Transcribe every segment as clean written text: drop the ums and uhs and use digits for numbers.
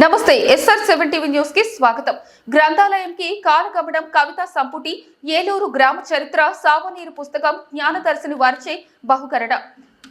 నమస్తే SR7 TV news కి స్వాగతం. గ్రంథాలయంకి కాలగమనం కవితా సంపుటి ఏలూరు గ్రామ చరిత్ర సావనీరు పుస్తకం జ్ఞానదర్శిని వారిచే బహుకరణ.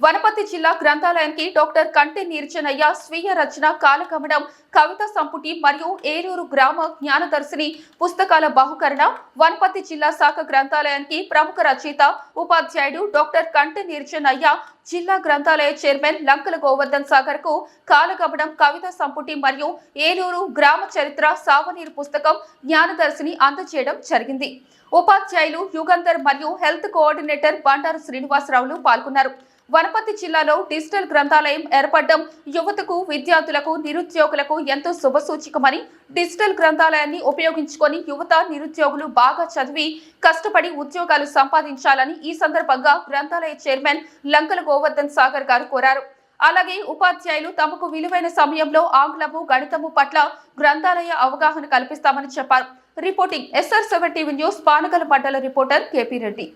వనపర్తి జిల్లా గ్రంథాలయానికి డాక్టర్ కంటి నీర్జనయ్య స్వీయ రచన కాలగమనం కవితా సంపుటి మరియు ఏలూరు గ్రామ జ్ఞానదర్శిని పుస్తకాల బహుకరణ. వనపర్తి జిల్లా శాఖ గ్రంథాలయానికి ప్రముఖ రచయిత ఉపాధ్యాయుడు డాక్టర్ కంటి నీర్జనయ్య జిల్లా గ్రంథాలయ చైర్మన్ లంకల గోవర్ధన్ సాగర్ కు కాలగమనం కవితా సంపుటి మరియు ఏలూరు గ్రామ చరిత్ర సావనీరు పుస్తకం జ్ఞానదర్శిని అందజేయడం జరిగింది. ఉపాధ్యాయులు యుగంధర్ మరియు హెల్త్ కోఆర్డినేటర్ బండారు శ్రీనివాసరావులు పాల్గొన్నారు. వనపర్తి జిల్లాలో డిజిటల్ గ్రంథాలయం ఏర్పడడం యువతకు, విద్యార్థులకు, నిరుద్యోగులకు ఎంతో శుభసూచకమని, డిజిటల్ గ్రంథాలయాన్ని ఉపయోగించుకొని యువత, నిరుద్యోగులు బాగా చదివి కష్టపడి ఉద్యోగాలు సంపాదించాలని ఈ సందర్భంగా గ్రంథాలయ చైర్మన్ లంకల గోవర్ధన్ సాగర్ గారు కోరారు. అలాగే ఉపాధ్యాయులు తమకు విలువైన సమయంలో ఆంగ్లము, గణితము పట్ల గ్రంథాలయ అవగాహన కల్పిస్తామని చెప్పారు. రిపోర్టింగ్ SR7 టీవీ న్యూస్, పానగల మండల రిపోర్టర్ KP రెడ్డి.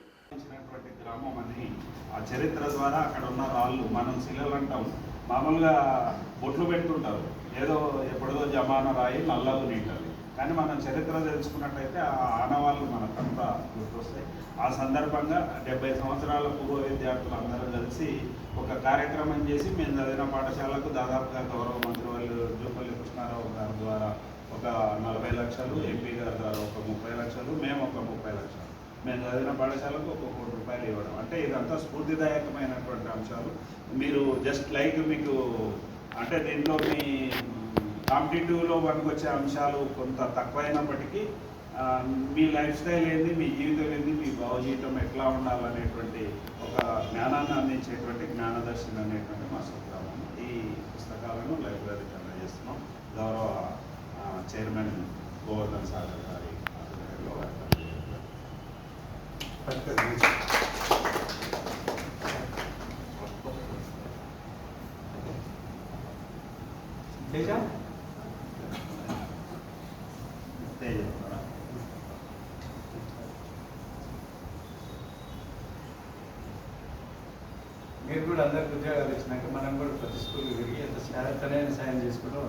చరిత్ర ద్వారా అక్కడ ఉన్న రాళ్ళు మనం శిలలు అంటాం, మామూలుగా బొట్లు పెడుతుంటారు, ఏదో ఎప్పుడో జమానా రాయి నల్లగా నీటాలి. కానీ మనం చరిత్ర తెలుసుకున్నట్టయితే ఆ ఆనవాళ్ళు మనకంతా గుర్తొస్తాయి. ఆ సందర్భంగా 70 సంవత్సరాల పూర్వ విద్యార్థులు అందరూ కలిసి ఒక కార్యక్రమం చేసి మేము చదివిన పాఠశాలకు దాదాపుగా గౌరవ మంత్రి వాళ్ళు జూపల్లి కృష్ణారావు గారి ద్వారా ఒక 40 లక్షలు, ఎంపీ గారి ద్వారా ఒక 30 లక్షలు, మేము ఒక 30 లక్షలు, మేము చదివిన పాఠశాలకు ఒక ₹1 కోటి ఇవ్వడం. అంటే ఇదంతా స్ఫూర్తిదాయకమైనటువంటి అంశాలు. మీరు జస్ట్ లైక్ మీకు అంటే దీంట్లో మీ కాంపిటేటివ్లో పనికొచ్చే అంశాలు కొంత తక్కువైనప్పటికీ మీ లైఫ్ స్టైల్ ఏంది, మీ జీవితం ఏంది, మీ భావజీవితం ఎట్లా ఉండాలనేటువంటి ఒక జ్ఞానాన్ని అందించేటువంటి జ్ఞానదర్శిని అనేటువంటి మా స్వగ్రామం. ఈ పుస్తకాలను లైబ్రరీకి అందజేస్తున్నాం. గౌరవ చైర్మన్ గోవర్ధన్ సాగర్ గారి ఆధ్వర్యంలో మీరు కూడా అందరికి ఉద్యోగాలు ఇచ్చినాక మనం కూడా ప్రతి స్కూల్కి తిరిగి ఎంత సాయం చేసుకుంటూ